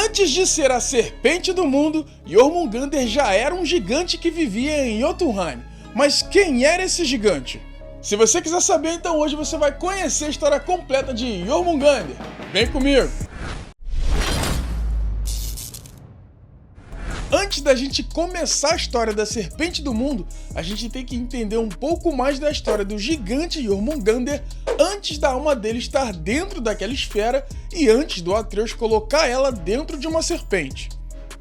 Antes de ser a serpente do mundo, Jormungandr já era um gigante que vivia em Jotunheim. Mas quem era esse gigante? Se você quiser saber, então hoje você vai conhecer a história completa de Jormungandr. Vem comigo! Antes da gente começar a história da Serpente do Mundo, a gente tem que entender um pouco mais da história do gigante Jormungandr antes da alma dele estar dentro daquela esfera e antes do Atreus colocar ela dentro de uma serpente.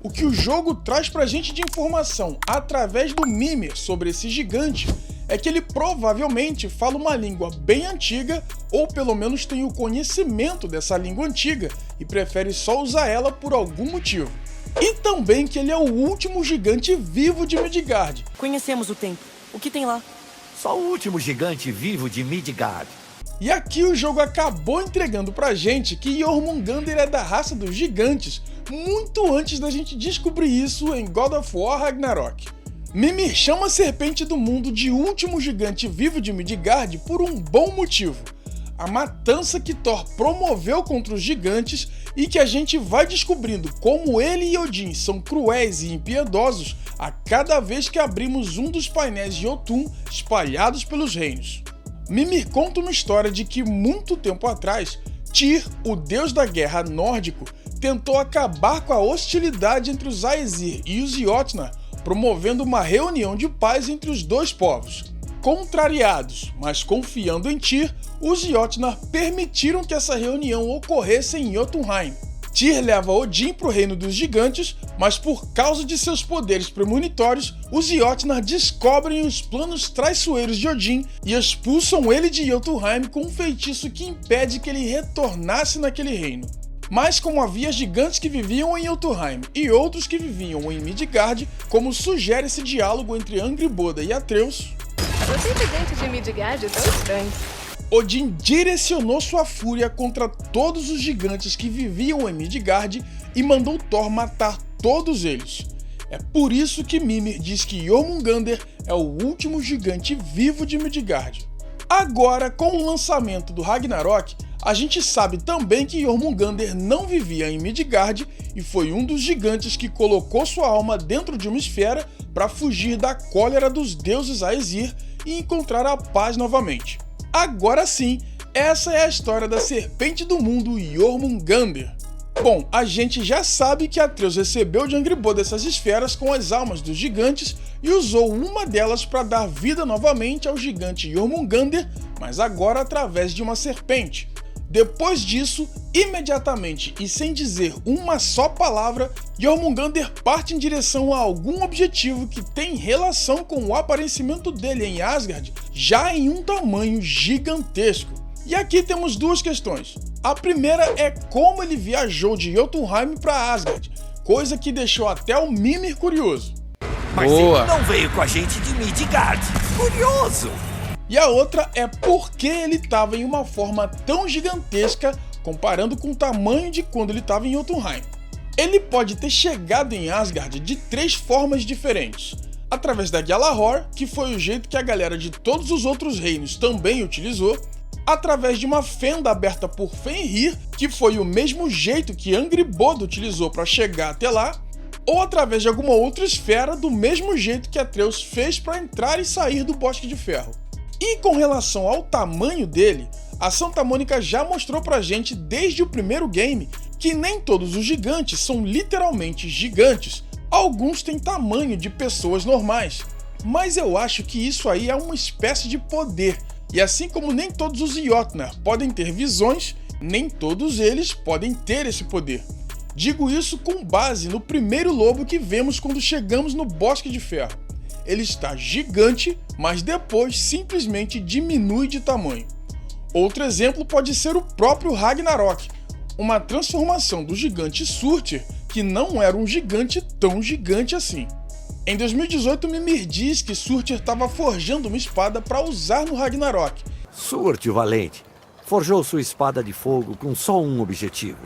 O que o jogo traz pra gente de informação através do Mimir sobre esse gigante é que ele provavelmente fala uma língua bem antiga ou pelo menos tem o conhecimento dessa língua antiga e prefere só usar ela por algum motivo. E também que ele é o último gigante vivo de Midgard. Conhecemos o templo. O que tem lá? Só o último gigante vivo de Midgard. E aqui o jogo acabou entregando pra gente que Jormungandr é da raça dos gigantes, muito antes da gente descobrir isso em God of War Ragnarok. Mimir chama a Serpente do Mundo de último gigante vivo de Midgard por um bom motivo. A matança que Thor promoveu contra os gigantes e que a gente vai descobrindo como ele e Odin são cruéis e impiedosos a cada vez que abrimos um dos painéis de Jotun espalhados pelos reinos. Mimir conta uma história de que muito tempo atrás, Tyr, o deus da guerra nórdico, tentou acabar com a hostilidade entre os Aesir e os Jotnar, promovendo uma reunião de paz entre os dois povos. Contrariados, mas confiando em Tyr, os Jotnar permitiram que essa reunião ocorresse em Jotunheim. Tyr leva Odin para o reino dos gigantes, mas por causa de seus poderes premonitórios, os Jotnar descobrem os planos traiçoeiros de Odin e expulsam ele de Jotunheim com um feitiço que impede que ele retornasse naquele reino. Mas como havia gigantes que viviam em Jotunheim e outros que viviam em Midgard, como sugere esse diálogo entre Angrboda e Atreus, os incidentes de Midgard são estranhos. Odin direcionou sua fúria contra todos os gigantes que viviam em Midgard e mandou Thor matar todos eles. É por isso que Mimir diz que Jormungandr é o último gigante vivo de Midgard. Agora, com o lançamento do Ragnarok, a gente sabe também que Jormungandr não vivia em Midgard e foi um dos gigantes que colocou sua alma dentro de uma esfera para fugir da cólera dos deuses Aesir e encontrar a paz novamente. Agora sim, essa é a história da Serpente do Mundo Jormungandr. Bom, a gente já sabe que Atreus recebeu de Angrboda essas esferas com as almas dos gigantes e usou uma delas para dar vida novamente ao gigante Jormungandr, mas agora através de uma serpente. Depois disso, imediatamente e sem dizer uma só palavra, Jormungandr parte em direção a algum objetivo que tem relação com o aparecimento dele em Asgard, já em um tamanho gigantesco. E aqui temos duas questões. A primeira é como ele viajou de Jotunheim para Asgard, coisa que deixou até o Mimir curioso. Mas ele não veio com a gente de Midgard. Curioso! E a outra é por que ele estava em uma forma tão gigantesca comparando com o tamanho de quando ele estava em Jotunheim. Ele pode ter chegado em Asgard de 3 formas diferentes. Através da Gjallarhor, que foi o jeito que a galera de todos os outros reinos também utilizou, através de uma fenda aberta por Fenrir, que foi o mesmo jeito que Angrboda utilizou para chegar até lá, ou através de alguma outra esfera do mesmo jeito que Atreus fez para entrar e sair do Bosque de Ferro. E com relação ao tamanho dele, a Santa Mônica já mostrou pra gente desde o primeiro game que nem todos os gigantes são literalmente gigantes, alguns têm tamanho de pessoas normais. Mas eu acho que isso aí é uma espécie de poder, e assim como nem todos os Jotnar podem ter visões, nem todos eles podem ter esse poder. Digo isso com base no primeiro lobo que vemos quando chegamos no Bosque de Ferro. Ele está gigante, mas depois simplesmente diminui de tamanho. Outro exemplo pode ser o próprio Ragnarok, uma transformação do gigante Surtur, que não era um gigante tão gigante assim. Em 2018, Mimir diz que Surtur estava forjando uma espada para usar no Ragnarok. Surtur, valente, forjou sua espada de fogo com só um objetivo: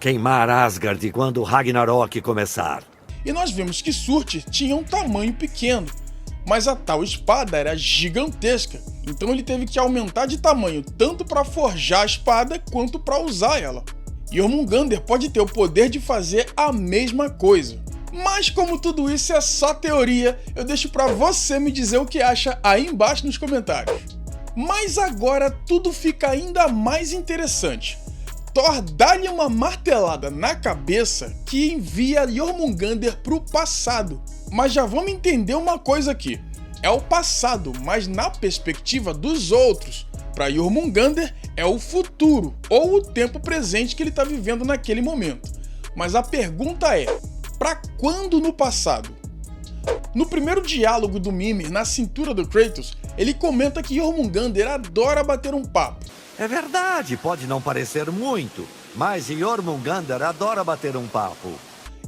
queimar Asgard quando o Ragnarok começar. E nós vimos que Surtur tinha um tamanho pequeno, mas a tal espada era gigantesca, então ele teve que aumentar de tamanho tanto para forjar a espada quanto para usar ela. Jormungandr pode ter o poder de fazer a mesma coisa. Mas como tudo isso é só teoria, eu deixo pra você me dizer o que acha aí embaixo nos comentários. Mas agora tudo fica ainda mais interessante. Thor dá-lhe uma martelada na cabeça que envia Jormungandr pro passado. Mas já vamos entender uma coisa aqui. É o passado, mas na perspectiva dos outros. Para Jormungandr é o futuro, ou o tempo presente que ele está vivendo naquele momento. Mas a pergunta é, para quando no passado? No primeiro diálogo do Mimir na cintura do Kratos, ele comenta que Jormungandr adora bater um papo. É verdade, pode não parecer muito, mas Jormungandr adora bater um papo.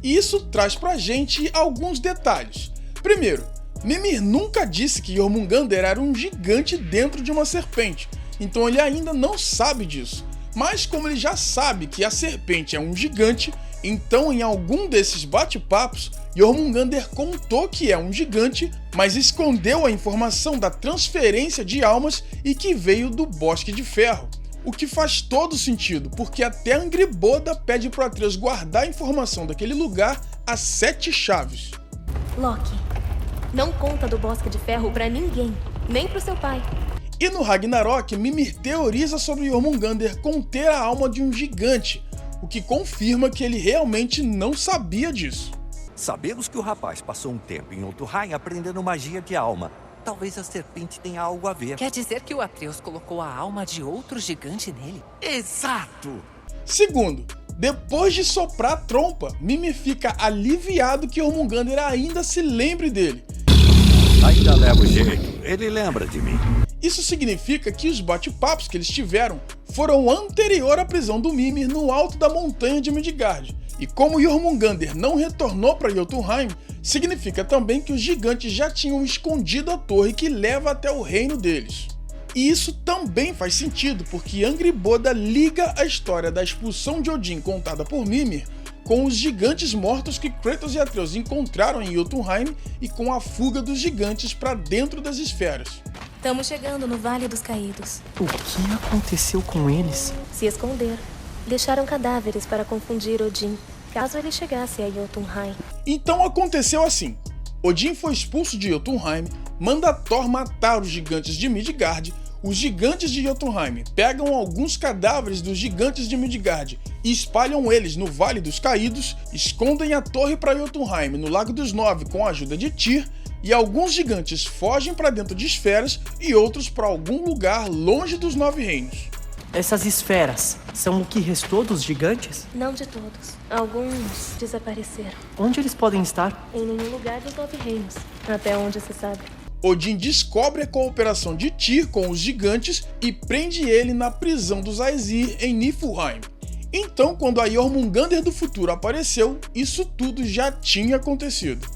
E isso traz pra gente alguns detalhes. Primeiro, Mimir nunca disse que Jormungandr era um gigante dentro de uma serpente, então ele ainda não sabe disso. Mas como ele já sabe que a serpente é um gigante, então em algum desses bate-papos, Jormungandr contou que é um gigante, mas escondeu a informação da transferência de almas e que veio do Bosque de Ferro. O que faz todo sentido, porque até Angrboda pede para Atreus guardar a informação daquele lugar a 7 chaves. Loki, não conta do Bosque de Ferro pra ninguém, nem pro seu pai. E no Ragnarok, Mimir teoriza sobre Jormungandr conter a alma de um gigante, o que confirma que ele realmente não sabia disso. Sabemos que o rapaz passou um tempo em Jotunheim aprendendo magia de alma. Talvez a serpente tenha algo a ver. Quer dizer que o Atreus colocou a alma de outro gigante nele? Exato! Segundo, depois de soprar a trompa, Mimir fica aliviado que Jormungandr ainda se lembre dele. Ainda leva o jeito, ele lembra de mim. Isso significa que os bate-papos que eles tiveram foram anterior à prisão do Mimir no alto da montanha de Midgard. E como Jormungandr não retornou para Jotunheim, significa também que os gigantes já tinham escondido a torre que leva até o reino deles. E isso também faz sentido, porque Angrboda liga a história da expulsão de Odin contada por Mimir com os gigantes mortos que Kratos e Atreus encontraram em Jotunheim e com a fuga dos gigantes para dentro das esferas. Estamos chegando no Vale dos Caídos. O que aconteceu com eles? Se esconderam. Deixaram cadáveres para confundir Odin, caso ele chegasse a Jotunheim. Então aconteceu assim. Odin foi expulso de Jotunheim, manda Thor matar os gigantes de Midgard. Os gigantes de Jotunheim pegam alguns cadáveres dos gigantes de Midgard e espalham eles no Vale dos Caídos, escondem a torre para Jotunheim no Lago dos Nove com a ajuda de Tyr, e alguns gigantes fogem para dentro de esferas e outros para algum lugar longe dos 9 reinos. Essas esferas são o que restou dos gigantes? Não de todos. Alguns desapareceram. Onde eles podem estar? Em nenhum lugar dos 9 reinos, até onde se sabe. Odin descobre a cooperação de Tyr com os gigantes e prende ele na prisão dos Aesir em Niflheim. Então, quando a Jormungandr do futuro apareceu, isso tudo já tinha acontecido.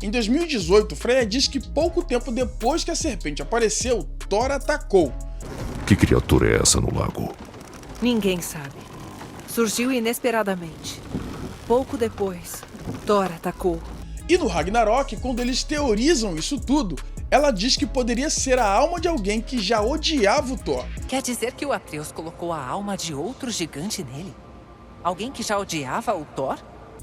Em 2018, Freya diz que pouco tempo depois que a serpente apareceu, Thor atacou. Que criatura é essa no lago? Ninguém sabe. Surgiu inesperadamente. Pouco depois, Thor atacou. E no Ragnarok, quando eles teorizam isso tudo, ela diz que poderia ser a alma de alguém que já odiava o Thor. Quer dizer que o Atreus colocou a alma de outro gigante nele? Alguém que já odiava o Thor?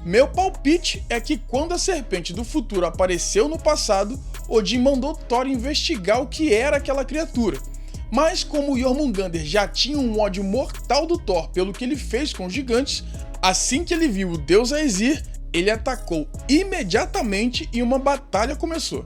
Meu palpite é que quando a serpente do futuro apareceu no passado, Odin mandou Thor investigar o que era aquela criatura. Mas como Jormungandr já tinha um ódio mortal do Thor pelo que ele fez com os gigantes, assim que ele viu o deus Aesir, ele atacou imediatamente e uma batalha começou.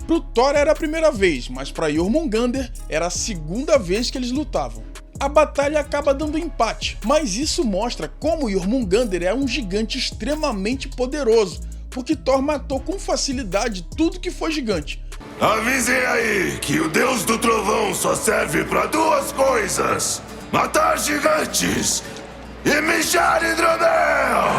Pro Thor era a primeira vez, mas para Jormungandr era a segunda vez que eles lutavam. A batalha acaba dando empate, mas isso mostra como Jormungandr é um gigante extremamente poderoso, porque Thor matou com facilidade tudo que foi gigante. Avisem aí que o Deus do Trovão só serve para 2 coisas: matar gigantes e mijar hidromel!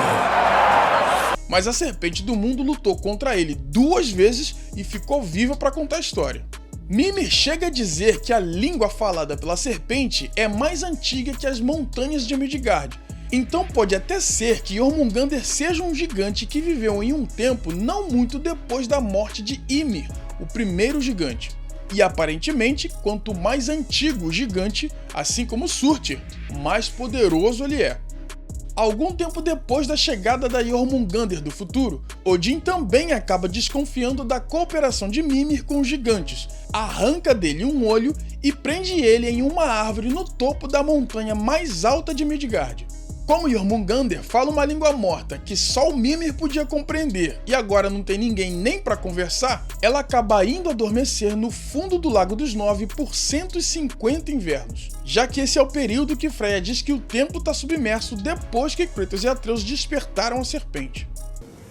Mas a Serpente do Mundo lutou contra ele 2 vezes e ficou viva para contar a história. Mimir chega a dizer que a língua falada pela serpente é mais antiga que as montanhas de Midgard. Então pode até ser que Jormungandr seja um gigante que viveu em um tempo não muito depois da morte de Ymir, o primeiro gigante. E aparentemente, quanto mais antigo o gigante, assim como Surtur, mais poderoso ele é. Algum tempo depois da chegada da Jormungandr do futuro, Odin também acaba desconfiando da cooperação de Mimir com os gigantes, arranca dele um olho e prende ele em uma árvore no topo da montanha mais alta de Midgard. Como Jormungandr fala uma língua morta que só o Mimir podia compreender e agora não tem ninguém nem para conversar, ela acaba indo adormecer no fundo do Lago dos Nove por 150 invernos, já que esse é o período que Freya diz que o templo está submerso depois que Kratos e Atreus despertaram a serpente.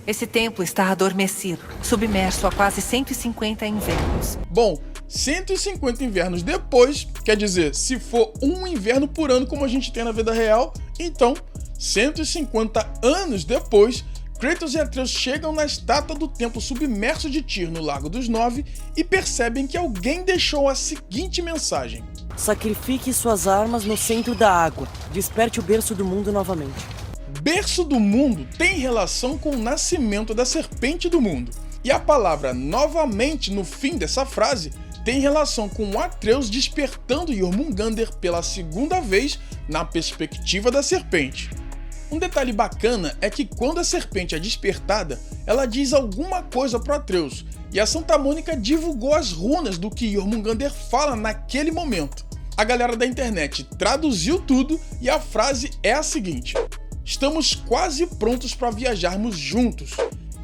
Esse templo está adormecido, submerso há quase 150 invernos. Bom, 150 invernos depois, quer dizer, se for um inverno por ano como a gente tem na vida real, então 150 anos depois, Kratos e Atreus chegam na estátua do templo submerso de Tyr no Lago dos Nove e percebem que alguém deixou a seguinte mensagem: Sacrifique suas armas no centro da água. Desperte o berço do mundo novamente. Berço do mundo tem relação com o nascimento da serpente do mundo. E a palavra novamente no fim dessa frase tem relação com Atreus despertando Jormungandr pela segunda vez na perspectiva da serpente. Um detalhe bacana é que quando a serpente é despertada, ela diz alguma coisa para Atreus, e a Santa Mônica divulgou as runas do que Jormungandr fala naquele momento. A galera da internet traduziu tudo e a frase é a seguinte: estamos quase prontos para viajarmos juntos.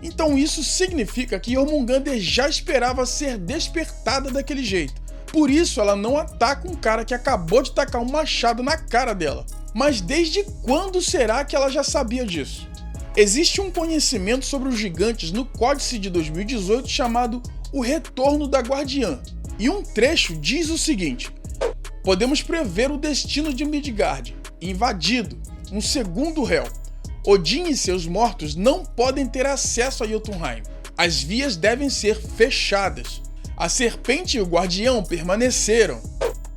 Então isso significa que Jormungandr já esperava ser despertada daquele jeito. Por isso ela não ataca um cara que acabou de tacar um machado na cara dela. Mas desde quando será que ela já sabia disso? Existe um conhecimento sobre os gigantes no Códice de 2018 chamado O Retorno da Guardiã. E um trecho diz o seguinte: podemos prever o destino de Midgard, invadido, um segundo réu. Odin e seus mortos não podem ter acesso a Jotunheim. As vias devem ser fechadas. A serpente e o guardião permaneceram.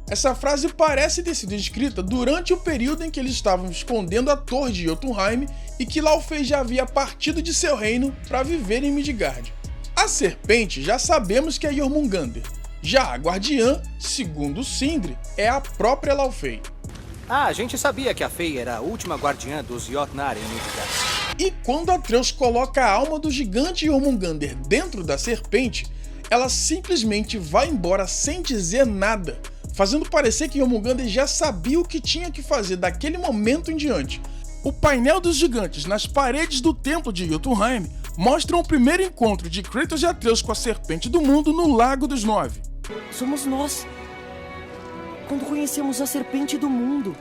Essa frase parece ter sido escrita durante o período em que eles estavam escondendo a torre de Jotunheim e que Laufey já havia partido de seu reino para viver em Midgard. A serpente já sabemos que é Jormungandr. Já a guardiã, segundo Sindri, é a própria Laufey. Ah, a gente sabia que a Fey era a última guardiã dos Jotnar em Midgard. E quando Atreus coloca a alma do gigante Jormungandr dentro da serpente, ela simplesmente vai embora sem dizer nada, fazendo parecer que Jormungandr já sabia o que tinha que fazer daquele momento em diante. O painel dos gigantes nas paredes do templo de Jotunheim mostram o primeiro encontro de Kratos e Atreus com a serpente do mundo no Lago dos Nove. Somos nós. Quando conhecemos a serpente do mundo.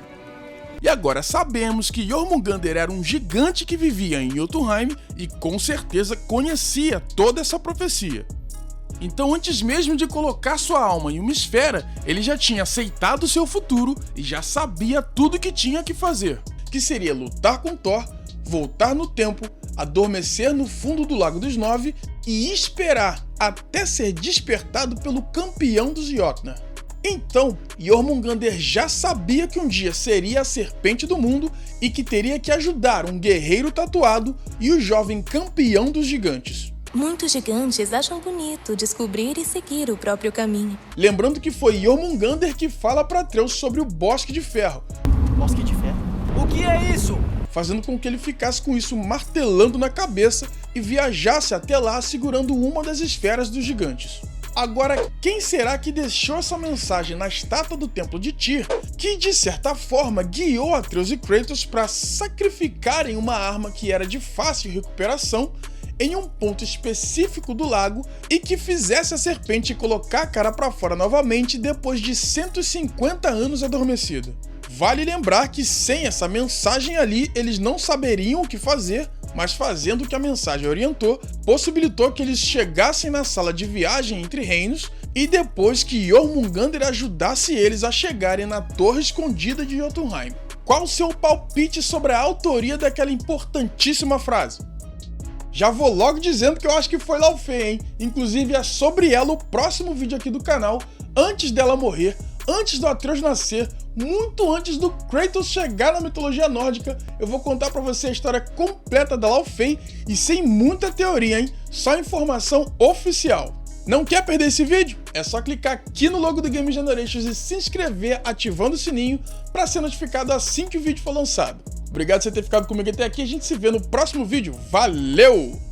E agora sabemos que Jormungandr era um gigante que vivia em Jotunheim e com certeza conhecia toda essa profecia. Então antes mesmo de colocar sua alma em uma esfera, ele já tinha aceitado seu futuro e já sabia tudo o que tinha que fazer, que seria lutar com Thor, voltar no tempo, adormecer no fundo do Lago dos Nove e esperar até ser despertado pelo campeão dos Jotnar. Então, Jormungandr já sabia que um dia seria a serpente do mundo e que teria que ajudar um guerreiro tatuado e o jovem campeão dos gigantes. Muitos gigantes acham bonito descobrir e seguir o próprio caminho. Lembrando que foi Jormungandr que fala para Atreus sobre o Bosque de Ferro. Bosque de ferro? O que é isso? Fazendo com que ele ficasse com isso martelando na cabeça e viajasse até lá segurando uma das esferas dos gigantes. Agora, quem será que deixou essa mensagem na estátua do templo de Tyr, que de certa forma guiou Atreus e Kratos para sacrificarem uma arma que era de fácil recuperação em um ponto específico do lago e que fizesse a serpente colocar a cara para fora novamente depois de 150 anos adormecida? Vale lembrar que sem essa mensagem ali, eles não saberiam o que fazer, mas fazendo o que a mensagem orientou, possibilitou que eles chegassem na sala de viagem entre reinos e depois que Jormungandr ajudasse eles a chegarem na torre escondida de Jotunheim. Qual o seu palpite sobre a autoria daquela importantíssima frase? Já vou logo dizendo que eu acho que foi Laufey, hein? Inclusive é sobre ela o próximo vídeo aqui do canal, antes dela morrer, antes do Atreus nascer, muito antes do Kratos chegar na mitologia nórdica. Eu vou contar pra você a história completa da Laufey e sem muita teoria, hein? Só informação oficial. Não quer perder esse vídeo? É só clicar aqui no logo do Game Generations e se inscrever ativando o sininho para ser notificado assim que o vídeo for lançado. Obrigado por você ter ficado comigo até aqui. A gente se vê no próximo vídeo. Valeu!